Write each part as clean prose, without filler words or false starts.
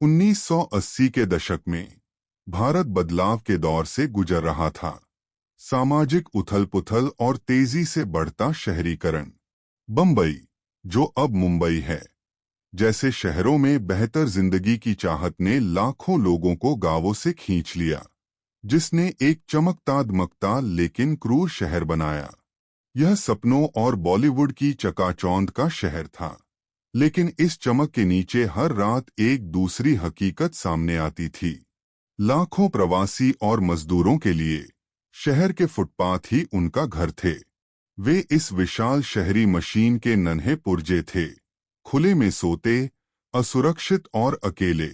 1980 के दशक में भारत बदलाव के दौर से गुजर रहा था। सामाजिक उथल-पुथल और तेजी से बढ़ता शहरीकरण। बम्बई, जो अब मुंबई है, जैसे शहरों में बेहतर जिंदगी की चाहत ने लाखों लोगों को गांवों से खींच लिया, जिसने एक चमकता-दमकता लेकिन क्रूर शहर बनाया। यह सपनों और बॉलीवुड की चकाचौंध का शहर था, लेकिन इस चमक के नीचे हर रात एक दूसरी हकीकत सामने आती थी। लाखों प्रवासी और मजदूरों के लिए शहर के फुटपाथ ही उनका घर थे। वे इस विशाल शहरी मशीन के नन्हे पुर्जे थे, खुले में सोते, असुरक्षित और अकेले।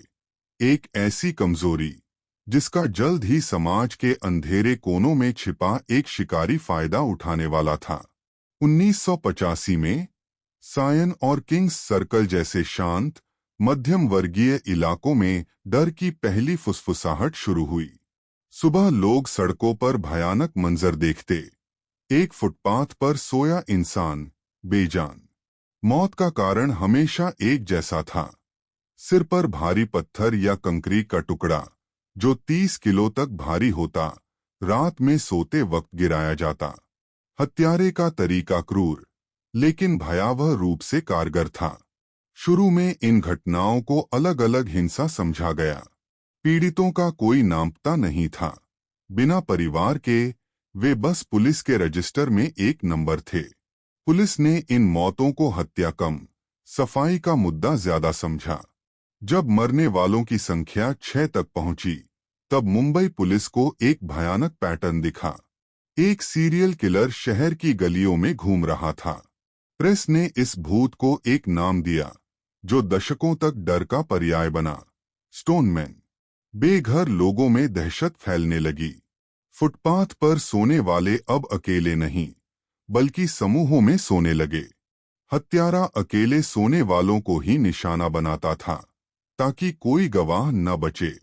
एक ऐसी कमजोरी जिसका जल्द ही समाज के अंधेरे कोनों में छिपा एक शिकारी फायदा उठाने वाला था। 1985 में सायन और किंग्स सर्कल जैसे शांत, मध्यम वर्गीय इलाकों में डर की पहली फुसफुसाहट शुरू हुई। सुबह लोग सड़कों पर भयानक मंजर देखते। एक फुटपाथ पर सोया इंसान, बेजान। मौत का कारण हमेशा एक जैसा था, सिर पर भारी पत्थर या कंक्रीट का टुकड़ा जो 30 किलो तक भारी होता, रात में सोते वक्त गिराया जाता। हत्यारे का तरीका क्रूर लेकिन भयावह रूप से कारगर था। शुरू में इन घटनाओं को अलग अलग हिंसा समझा गया। पीड़ितों का कोई नापता नहीं था। बिना परिवार के वे बस पुलिस के रजिस्टर में एक नंबर थे। पुलिस ने इन मौतों को हत्या कम, सफाई का मुद्दा ज्यादा समझा। जब मरने वालों की संख्या 6 तक पहुंची, तब मुंबई पुलिस को एक भयानक पैटर्न दिखा। एक सीरियल किलर शहर की गलियों में घूम रहा था। प्रेस ने इस भूत को एक नाम दिया जो दशकों तक डर का पर्याय बना, स्टोनमैन। बेघर लोगों में दहशत फैलने लगी। फुटपाथ पर सोने वाले अब अकेले नहीं, बल्कि समूहों में सोने लगे। हत्यारा अकेले सोने वालों को ही निशाना बनाता था, ताकि कोई गवाह न बचे।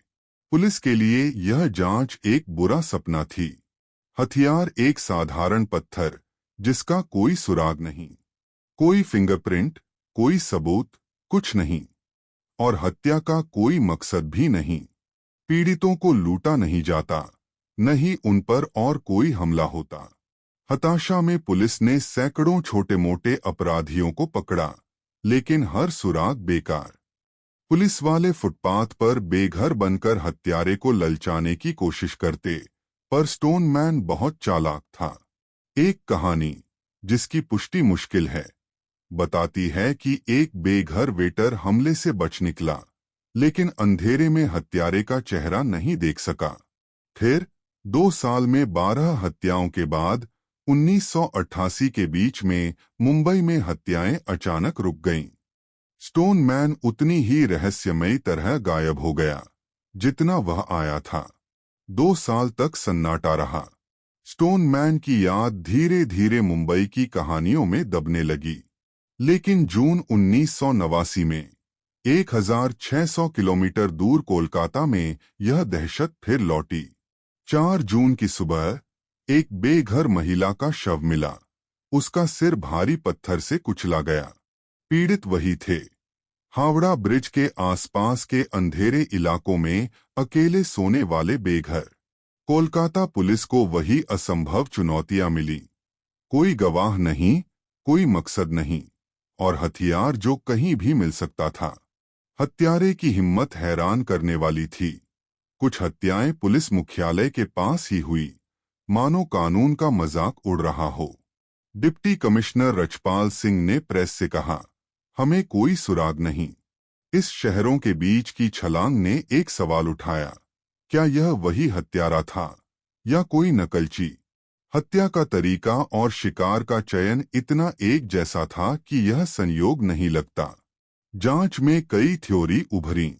पुलिस के लिए यह जांच एक बुरा सपना थी। हथियार एक साधारण पत्थर, जिसका कोई सुराग नहीं, कोई फिंगरप्रिंट, कोई सबूत, कुछ नहीं। और हत्या का कोई मकसद भी नहीं। पीड़ितों को लूटा नहीं जाता, न ही उन पर और कोई हमला होता। हताशा में पुलिस ने सैकड़ों छोटे-मोटे अपराधियों को पकड़ा, लेकिन हर सुराग बेकार। पुलिस वाले फुटपाथ पर बेघर बनकर हत्यारे को ललचाने की कोशिश करते, पर स्टोनमैन बहुत चालाक था। एक कहानी, जिसकी पुष्टि मुश्किल है, बताती है कि एक बेघर वेटर हमले से बच निकला, लेकिन अंधेरे में हत्यारे का चेहरा नहीं देख सका। फिर 2 साल में 12 हत्याओं के बाद 1988 के बीच में मुंबई में हत्याएं अचानक रुक गईं। स्टोनमैन उतनी ही रहस्यमयी तरह गायब हो गया, जितना वह आया था। 2 साल तक सन्नाटा रहा। स्टोनमैन की याद धीरे धीरे मुंबई की कहानियों में दबने लगी। लेकिन जून 1989 में 1600 किलोमीटर दूर कोलकाता में यह दहशत फिर लौटी। 4 जून की सुबह एक बेघर महिला का शव मिला। उसका सिर भारी पत्थर से कुचला गया। पीड़ित वही थे। हावड़ा ब्रिज के आसपास के अंधेरे इलाकों में अकेले सोने वाले बेघर। कोलकाता पुलिस को वही असंभव चुनौतियां मिली। कोई गवाह नहीं, कोई मकसद नहीं, और हथियार जो कहीं भी मिल सकता था। हत्यारे की हिम्मत हैरान करने वाली थी। कुछ हत्याएं पुलिस मुख्यालय के पास ही हुई, मानो कानून का मजाक उड़ रहा हो। डिप्टी कमिश्नर रचपाल सिंह ने प्रेस से कहा, हमें कोई सुराग नहीं। इस शहरों के बीच की छलांग ने एक सवाल उठाया, क्या यह वही हत्यारा था या कोई नकलची? हत्या का तरीका और शिकार का चयन इतना एक जैसा था कि यह संयोग नहीं लगता। जांच में कई थ्योरी उभरी।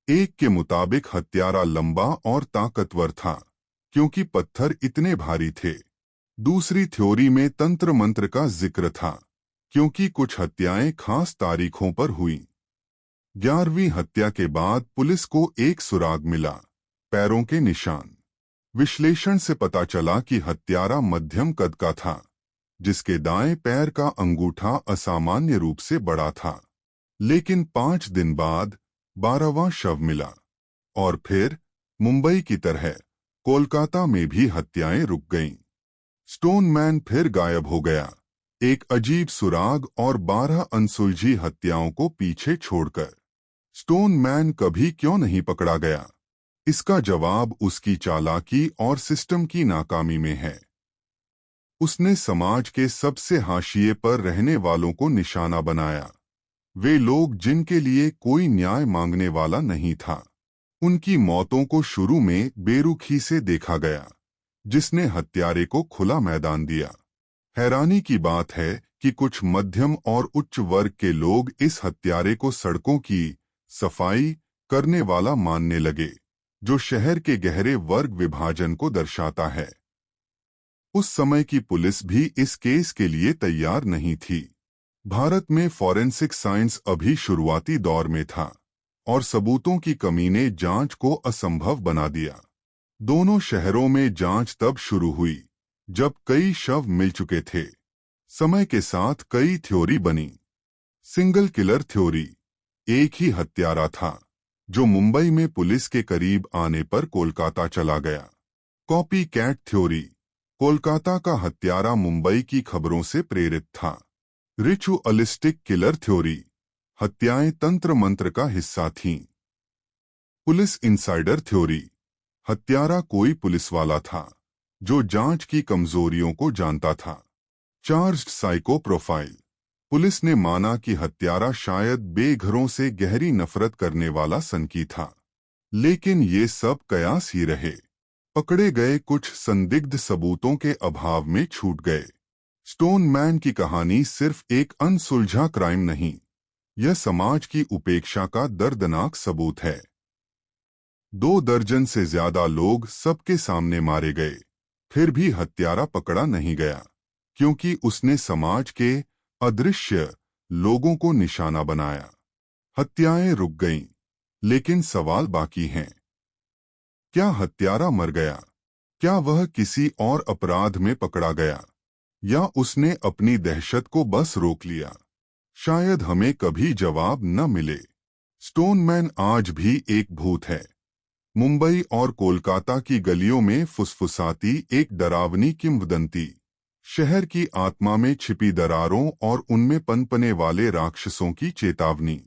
एक के मुताबिक हत्यारा लंबा और ताकतवर था, क्योंकि पत्थर इतने भारी थे। दूसरी थ्योरी में तंत्र मंत्र का जिक्र था, क्योंकि कुछ हत्याएं खास तारीखों पर हुईं। 11वीं हत्या के बाद पुलिस को एक सुराग मिला, पैरों के निशान। विश्लेषण से पता चला कि हत्यारा मध्यम कद का था, जिसके दाएं पैर का अंगूठा असामान्य रूप से बड़ा था। लेकिन 5 दिन बाद 12वां शव मिला। और फिर मुंबई की तरह कोलकाता में भी हत्याएं रुक गईं। स्टोनमैन फिर गायब हो गया, एक अजीब सुराग और 12 अनसुलझी हत्याओं को पीछे छोड़कर। स्टोनमैन कभी क्यों नहीं पकड़ा गया? इसका जवाब उसकी चालाकी और सिस्टम की नाकामी में है। उसने समाज के सबसे हाशिए पर रहने वालों को निशाना बनाया। वे लोग जिनके लिए कोई न्याय मांगने वाला नहीं था। उनकी मौतों को शुरू में बेरुखी से देखा गया, जिसने हत्यारे को खुला मैदान दिया। हैरानी की बात है कि कुछ मध्यम और उच्च वर्ग के लोग इस हत्यारे को सड़कों की सफाई करने वाला मानने लगे, जो शहर के गहरे वर्ग विभाजन को दर्शाता है। उस समय की पुलिस भी इस केस के लिए तैयार नहीं थी। भारत में फॉरेंसिक साइंस अभी शुरुआती दौर में था और सबूतों की कमी ने जांच को असंभव बना दिया। दोनों शहरों में जांच तब शुरू हुई जब कई शव मिल चुके थे। समय के साथ कई थ्योरी बनी। सिंगल किलर थ्योरी, एक ही हत्यारा था जो मुंबई में पुलिस के करीब आने पर कोलकाता चला गया। कॉपी कैट थ्योरी, कोलकाता का हत्यारा मुंबई की खबरों से प्रेरित था। रिचुअलिस्टिक किलर थ्योरी, हत्याएं तंत्र मंत्र का हिस्सा थीं। पुलिस इंसाइडर थ्योरी, हत्यारा कोई पुलिस वाला था जो जांच की कमजोरियों को जानता था। चार्ज्ड साइको प्रोफाइल, पुलिस ने माना कि हत्यारा शायद बेघरों से गहरी नफरत करने वाला सनकी था, लेकिन ये सब कयास ही रहे। पकड़े गए कुछ संदिग्ध सबूतों के अभाव में छूट गए। स्टोनमैन की कहानी सिर्फ एक अनसुलझा क्राइम नहीं, यह समाज की उपेक्षा का दर्दनाक सबूत है। 2 दर्जन से ज्यादा लोग सबके सामने मारे गए, फिर भी हत्यारा पकड़ा नहीं गया, क्योंकि उसने समाज के अदृश्य लोगों को निशाना बनाया। हत्याएं रुक गईं, लेकिन सवाल बाकी हैं। क्या हत्यारा मर गया? क्या वह किसी और अपराध में पकड़ा गया? या उसने अपनी दहशत को बस रोक लिया? शायद हमें कभी जवाब न मिले। स्टोनमैन आज भी एक भूत है। मुंबई और कोलकाता की गलियों में फुसफुसाती एक डरावनी किंवदंती। शहर की आत्मा में छिपी दरारों और उनमें पनपने वाले राक्षसों की चेतावनी।